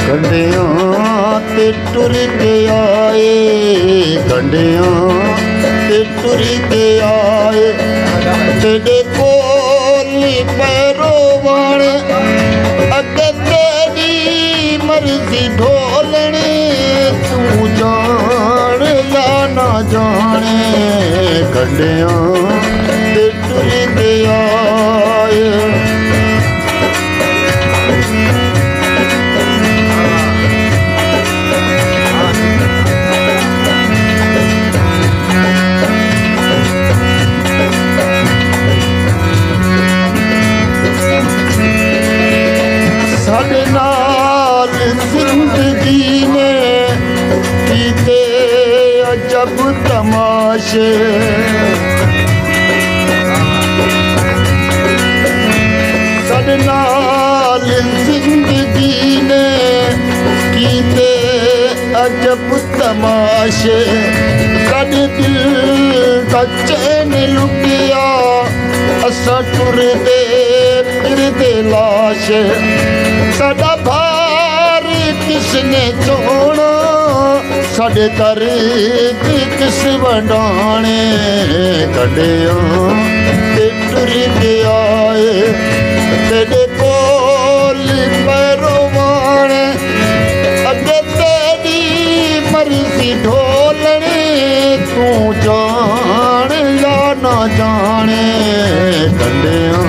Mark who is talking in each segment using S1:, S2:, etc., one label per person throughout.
S1: ਕੰਡਿਆਂ ਤੇ ਟੁਰ ਕੇ ਆਏ, ਕੰਡਿਆਂ ਤੇ ਟੁਰ ਕੇ ਆਏ। ਤੇਰੇ ਕੋਲ ਪੈਰੋ ਵਾਲੇ ਅੱਗੇ ਤੇਰੀ ਮਰਜ਼ੀ ਢੋਲਣੀ, ਤੂੰ ਜਾਣ ਜਾਂ ਨਾ ਜਾਣੇ। ਕੰਡਿਆਂ ਤੇ ਟੁਰ ਕੇ ਆਏ। ਸਾਡੇ ਨਾਲ ਜ਼ਿੰਦਗੀ ਨੇ ਕੀਤੇ ਅਜਬ ਤਮਾਸ਼ੇ, ਸਾਡੇ ਨਾਲ ਜ਼ਿੰਦਗੀ ਨੇ ਕੀਤੇ ਅਜਬ ਤਮਾਸ਼ੇ। ਸਾਡੇ ਦਿਲ ਦਾ ਚੈਨ ਲੁੱਟਿਆ, ਅਸਾਂ ਟੁਰਦੇ ਫਿਰਦੇ ਲਾਸ਼। ਸਾਡਾ ਭਾਰ ਕਿਸਨੇ ਚੋਣਾ, ਸਾਡੇ ਦਰਦ ਕਿਸ ਵੰਡਾਣੇ। ਕੰਡਿਆਂ ਤੇ ਟੁਰ ਕੇ ਆਏ, ਤੇਰੇ ਕੋਲ ਪੈਰੋ ਵਾਲੇ ਅੱਗੇ ਤੇਰੀ ਮਰਜ਼ੀ ਢੋਲਣੀ, ਤੂੰ ਜਾਣ ਜਾਂ ਨਾ ਜਾਣੇ। ਕੰਡਿਆਂ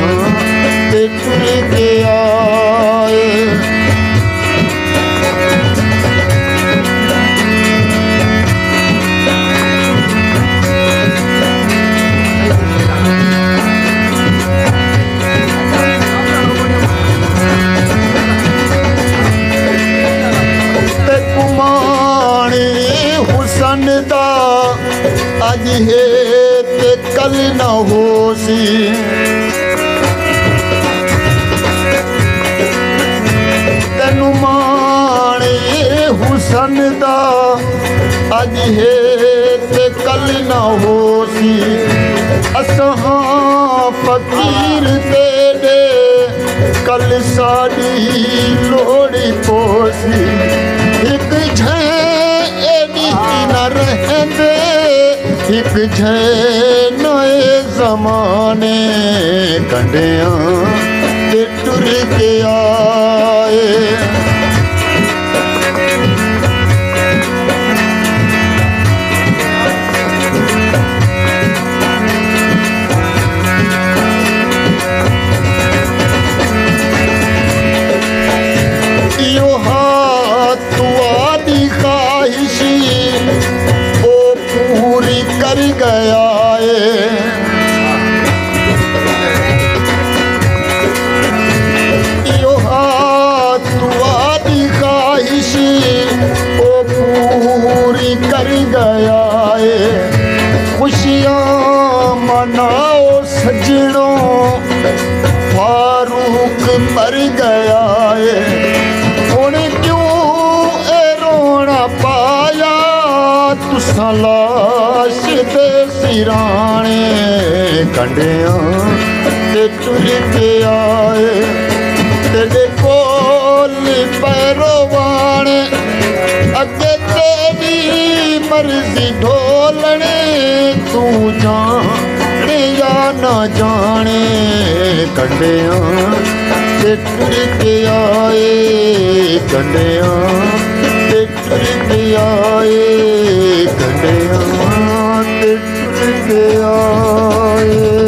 S1: ਤੇ ਟੁਰ ਕੇ ਆਏ। ਤੇ ਕੁਮਾਣੇ ਹੁਸਨ ਦਾ ਅੱਜ ਹੈ ਤੇ ਕੱਲ ਨਾ ਹੋ ਸੀ। ਤੈਨੂੰ ਮਾਣੇ ਹੁਸਨ ਦਾ ਅੱਜ ਹੈ ਤੇ ਕੱਲ ਨਾ ਹੋ ਸੀ। ਅਸਾਂ ਫਕੀਰ ਤੇਰੇ ਕੱਲ ਸਾਡੀ ਲੋੜ ਪੋਸੀ। ਇੱਕ ਛੇ ਇਹਦੀ ਨਾ ਰਹਿੰਦੇ, ਇੱਕ ਛੇ ਨਏ ਜ਼ਮਾਨੇ। ਕੰਡਿਆਂ ਤੇ ਟੁਰ ਕੇ ਆਏ। यो हाथ तुआदी ख्वाहिशी ओ पूरी कर गया है। यो हाथ तुआदी ख्वाहिशी ओ पूरी कर गया है। खुशियाँ मनाओ सजनों, फारूक मर गया है। तुसां लाश दे सिराने। कंडियां ते टुर के आए, तेरे कोल पैरो वाणे अगे तेरी मर्जी ढोलने, तू जाने या ना जाने। कंडियां ते टुर के आए, कंडियां ते टुर के आए, कंडियां ते टुर के आए।